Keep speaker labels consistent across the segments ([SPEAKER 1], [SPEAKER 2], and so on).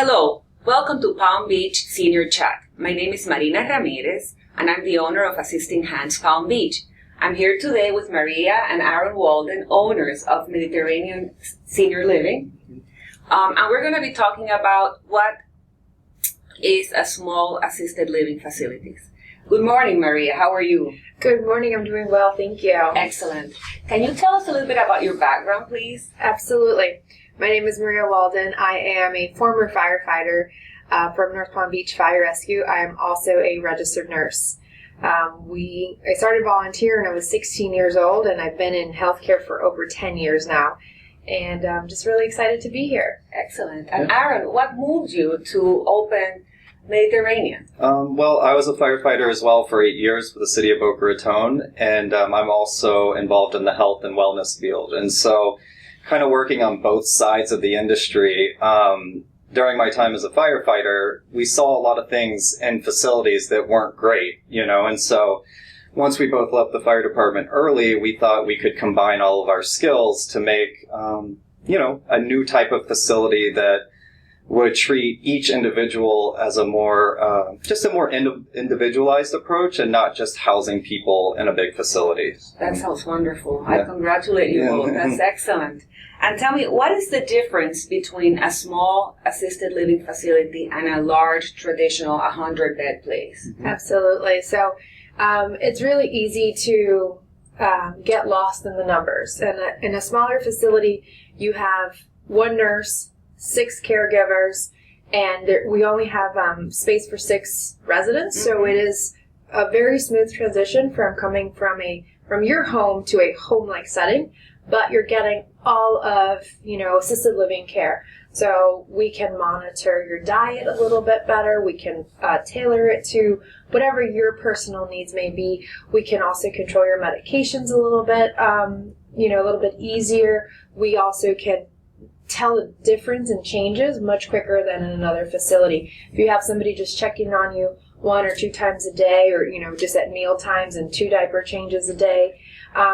[SPEAKER 1] Hello, welcome to Palm Beach Senior Chat. My name is Marina Ramirez, and I'm the owner of Assisting Hands Palm Beach. I'm here today with Maria and Aaron Walden, owners of Mediterranean Senior Living. And we're going to be talking about what is a small assisted living facilities. Good morning, Maria. How are you?
[SPEAKER 2] Good morning. I'm doing well, thank you.
[SPEAKER 1] Excellent. Can you tell us a little bit about your background, please?
[SPEAKER 2] Absolutely. My name is Maria Walden. I am a former firefighter from North Palm Beach Fire Rescue. I am also a registered nurse. I started volunteering when I was 16 years old, and I've been in healthcare for over 10 years now. And I'm just really excited to be here.
[SPEAKER 1] Excellent. And Aaron, what moved you to open Mediterranean?
[SPEAKER 3] Well, I was a firefighter as well for 8 years for the city of Boca Raton, and I'm also involved in the health and wellness field. And so kind of working on both sides of the industry. During my time as a firefighter, we saw a lot of things in facilities that weren't great, and so once we both left the fire department early, we thought we could combine all of our skills to make, a new type of facility that would treat each individual as a more, individualized approach and not just housing people in a big facility.
[SPEAKER 1] That sounds wonderful. I congratulate you both. That's excellent. And tell me, what is the difference between a small assisted living facility and a large traditional 100-bed place?
[SPEAKER 2] Mm-hmm. Absolutely. So it's really easy to get lost in the numbers. And in a smaller facility, you have one nurse, 6 caregivers, and we only have space for 6 residents. Mm-hmm. So it is a very smooth transition from coming from your home to a home-like setting, but you're getting all of, assisted living care. So we can monitor your diet a little bit better. We can tailor it to whatever your personal needs may be. We can also control your medications a little bit, a little bit easier. We also can tell the difference and changes much quicker than in another facility. If you have somebody just checking on you 1 or 2 times a day, or just at meal times and 2 diaper changes a day,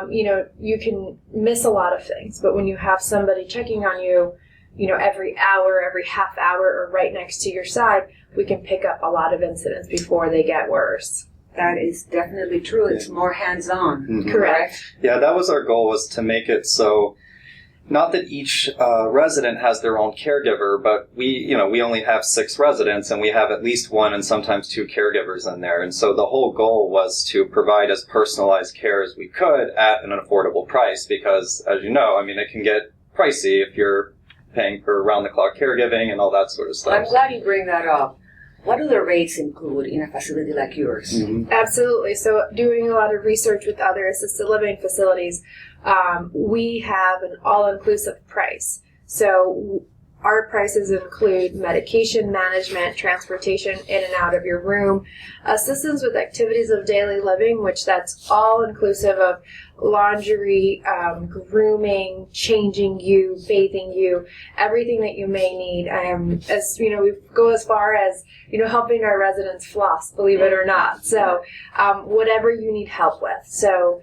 [SPEAKER 2] you can miss a lot of things. But when you have somebody checking on you, every hour, every half hour, or right next to your side, we can pick up a lot of incidents before they get worse.
[SPEAKER 1] That is definitely true. It's more hands-on.
[SPEAKER 3] Mm-hmm.
[SPEAKER 2] Correct.
[SPEAKER 3] Yeah, that was our goal, was to make it so not that each resident has their own caregiver, but we only have 6 residents, and we have at least 1 and sometimes 2 caregivers in there. And so the whole goal was to provide as personalized care as we could at an affordable price, because, as you know, it can get pricey if you're paying for round-the-clock caregiving and all that sort of stuff.
[SPEAKER 1] Well, I'm glad you bring that up. What do the rates include in a facility like yours?
[SPEAKER 3] Mm-hmm.
[SPEAKER 2] Absolutely. So doing a lot of research with other assisted living facilities, we have an all-inclusive price. So our prices include medication management, transportation in and out of your room, assistance with activities of daily living, which that's all inclusive of laundry, grooming, changing you, bathing you, everything that you may need. We go as far as helping our residents floss, believe it or not. So whatever you need help with. So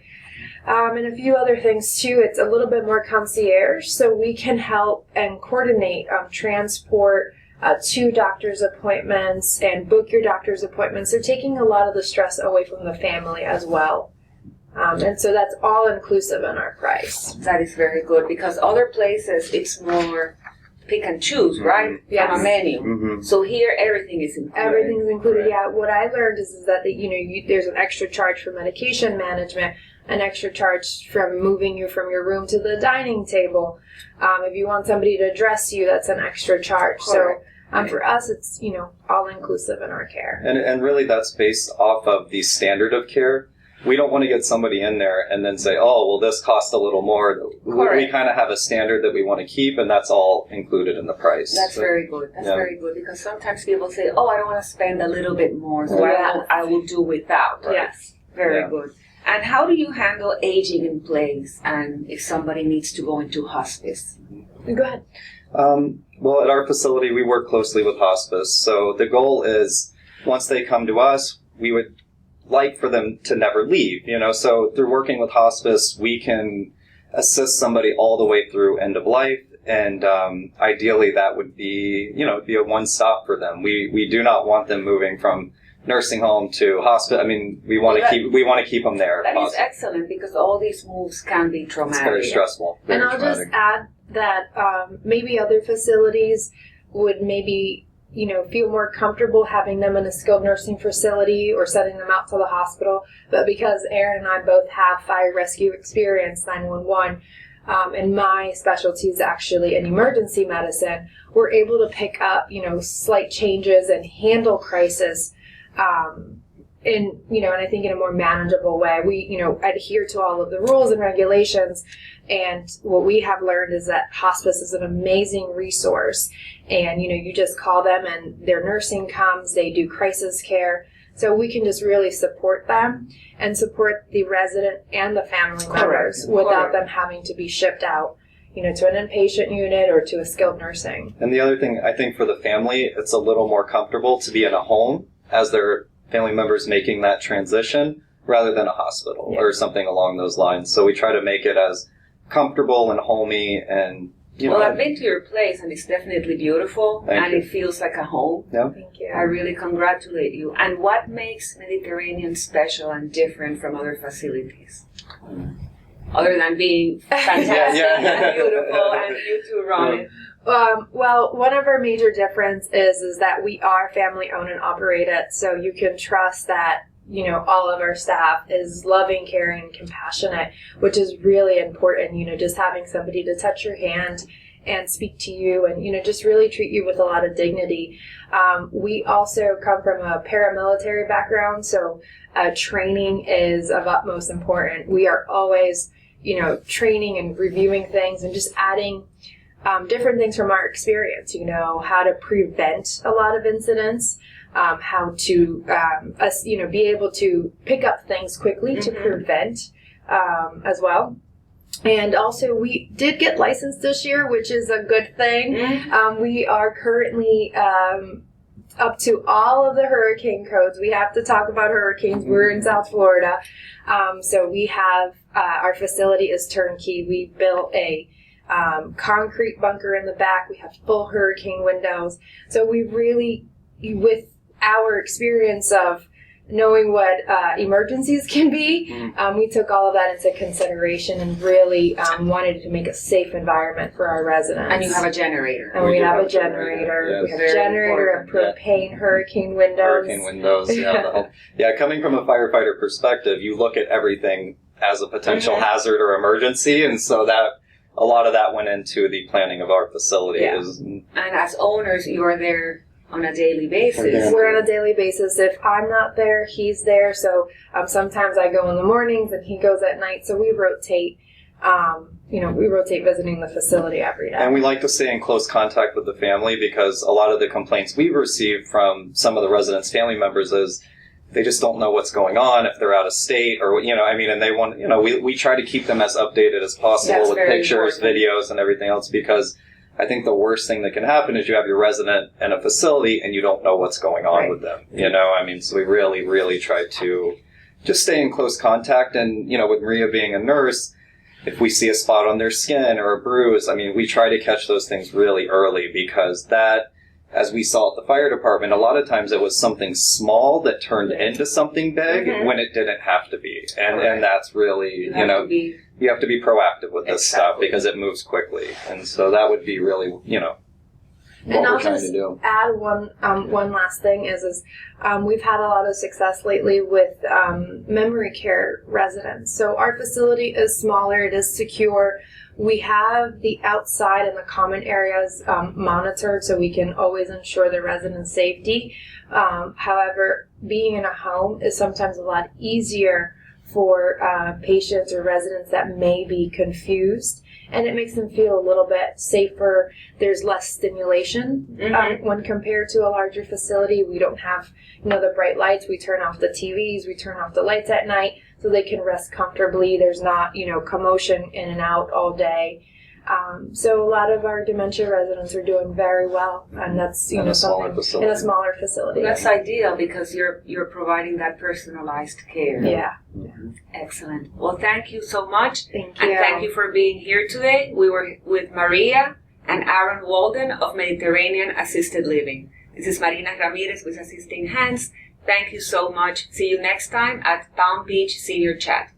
[SPEAKER 2] and a few other things too. It's a little bit more concierge, so we can help and coordinate transport to doctor's appointments and book your doctor's appointments. So taking a lot of the stress away from the family as well. And so that's all inclusive in our price.
[SPEAKER 1] That is very good, because other places it's more pick and choose, right?
[SPEAKER 2] Yes.
[SPEAKER 1] From a menu.
[SPEAKER 3] Mm-hmm.
[SPEAKER 1] So here everything is included.
[SPEAKER 2] Everything's included.
[SPEAKER 3] Right.
[SPEAKER 2] Yeah. What I learned is that there's an extra charge for medication management, an extra charge from moving you from your room to the dining table. If you want somebody to dress you, that's an extra charge.
[SPEAKER 1] Correct.
[SPEAKER 2] So for us, it's all inclusive in our care.
[SPEAKER 3] And really that's based off of the standard of care. We don't want to get somebody in there and then say, oh, well, this costs a little more. We kind of have a standard that we want to keep, and that's all included in the price.
[SPEAKER 1] That's very good. That's very good, because sometimes people say, oh, I don't want to spend a little bit more, so I will do without.
[SPEAKER 2] Right? Yes.
[SPEAKER 1] Very good. And how do you handle aging in place, and if somebody needs to go into hospice?
[SPEAKER 2] Go ahead.
[SPEAKER 3] Well, at our facility, we work closely with hospice. So the goal is, once they come to us, we would like for them to never leave, So through working with hospice, we can assist somebody all the way through end of life. and ideally that would be, be a one-stop for them. We do not want them moving from nursing home to hospital. I mean, we want to keep them there.
[SPEAKER 1] That is excellent, because all these moves can be traumatic.
[SPEAKER 3] It's very stressful.
[SPEAKER 2] And I'll just add that maybe other facilities would maybe, feel more comfortable having them in a skilled nursing facility or sending them out to the hospital. But because Aaron and I both have fire rescue experience, 911, and my specialty is actually in emergency medicine, we're able to pick up, slight changes and handle crisis and I think in a more manageable way. We, adhere to all of the rules and regulations. And what we have learned is that hospice is an amazing resource. And, you just call them and their nursing comes, they do crisis care. So we can just really support them and support the resident and the family members without them having to be shipped out, to an inpatient unit or to a skilled nursing.
[SPEAKER 3] And the other thing, I think for the family, it's a little more comfortable to be in a home as their family members making that transition rather than a hospital or something along those lines. So we try to make it as comfortable and homey and,
[SPEAKER 1] Well, I've been to your place and it's definitely beautiful and it feels like a home.
[SPEAKER 3] Yeah.
[SPEAKER 2] Thank you.
[SPEAKER 1] I really congratulate you. And what makes Mediterranean special and different from other facilities? Other than being fantastic and beautiful and you too, Ronnie.
[SPEAKER 2] Well, one of our major difference is that we are family owned and operated, so you can trust that, all of our staff is loving, caring, and compassionate, which is really important, just having somebody to touch your hand and speak to you and, just really treat you with a lot of dignity. We also come from a paramilitary background, so training is of utmost importance. We are always, training and reviewing things and just adding different things from our experience, how to prevent a lot of incidents, how to, be able to pick up things quickly to prevent as well. And also, we did get licensed this year, which is a good thing. We are currently up to all of the hurricane codes. We have to talk about hurricanes. We're in South Florida. So we have, our facility is turnkey. We built a concrete bunker in the back. We have full hurricane windows. So we really, with our experience of knowing what emergencies can be, we took all of that into consideration and really wanted to make a safe environment for our residents.
[SPEAKER 1] And you have a generator.
[SPEAKER 2] And we have a generator.
[SPEAKER 3] Yes.
[SPEAKER 2] We have a generator and propane hurricane windows.
[SPEAKER 3] Hurricane windows, yeah. Coming from a firefighter perspective, you look at everything as a potential hazard or emergency, and so that a lot of that went into the planning of our facility.
[SPEAKER 1] Yeah. And as owners, you are there on a daily basis.
[SPEAKER 2] We're on a daily basis. If I'm not there, he's there. So sometimes I go in the mornings and he goes at night. So we rotate. We rotate visiting the facility every day.
[SPEAKER 3] And we like to stay in close contact with the family because a lot of the complaints we've received from some of the residents' family members is they just don't know what's going on if they're out of state or, and they want, we try to keep them as updated as possible with pictures, videos, and everything else because I think the worst thing that can happen is you have your resident in a facility and you don't know what's going on with them, so we really, really try to just stay in close contact. And, with Maria being a nurse, if we see a spot on their skin or a bruise, we try to catch those things really early because that, as we saw at the fire department, a lot of times it was something small that turned into something big when it didn't have to be. And that's really, you have to be proactive with this stuff because it moves quickly. And so that would be really, what we're trying to do.
[SPEAKER 2] Add one last thing is we've had a lot of success lately with memory care residents. So our facility is smaller, it is secure. We have the outside and the common areas monitored so we can always ensure the residents' safety. However, being in a home is sometimes a lot easier for patients or residents that may be confused, and it makes them feel a little bit safer. There's less stimulation when compared to a larger facility. We don't have, the bright lights. We turn off the TVs. We turn off the lights at night so they can rest comfortably. There's not, commotion in and out all day. So a lot of our dementia residents are doing very well, and that's in a smaller facility.
[SPEAKER 1] That's ideal because you're providing that personalized care.
[SPEAKER 2] Yeah.
[SPEAKER 1] Excellent. Well, thank you so much.
[SPEAKER 2] Thank you.
[SPEAKER 1] And thank you for being here today. We were with Maria and Aaron Walden of Mediterranean Assisted Living. This is Marina Ramirez with Assisting Hands. Thank you so much. See you next time at Palm Beach Senior Chat.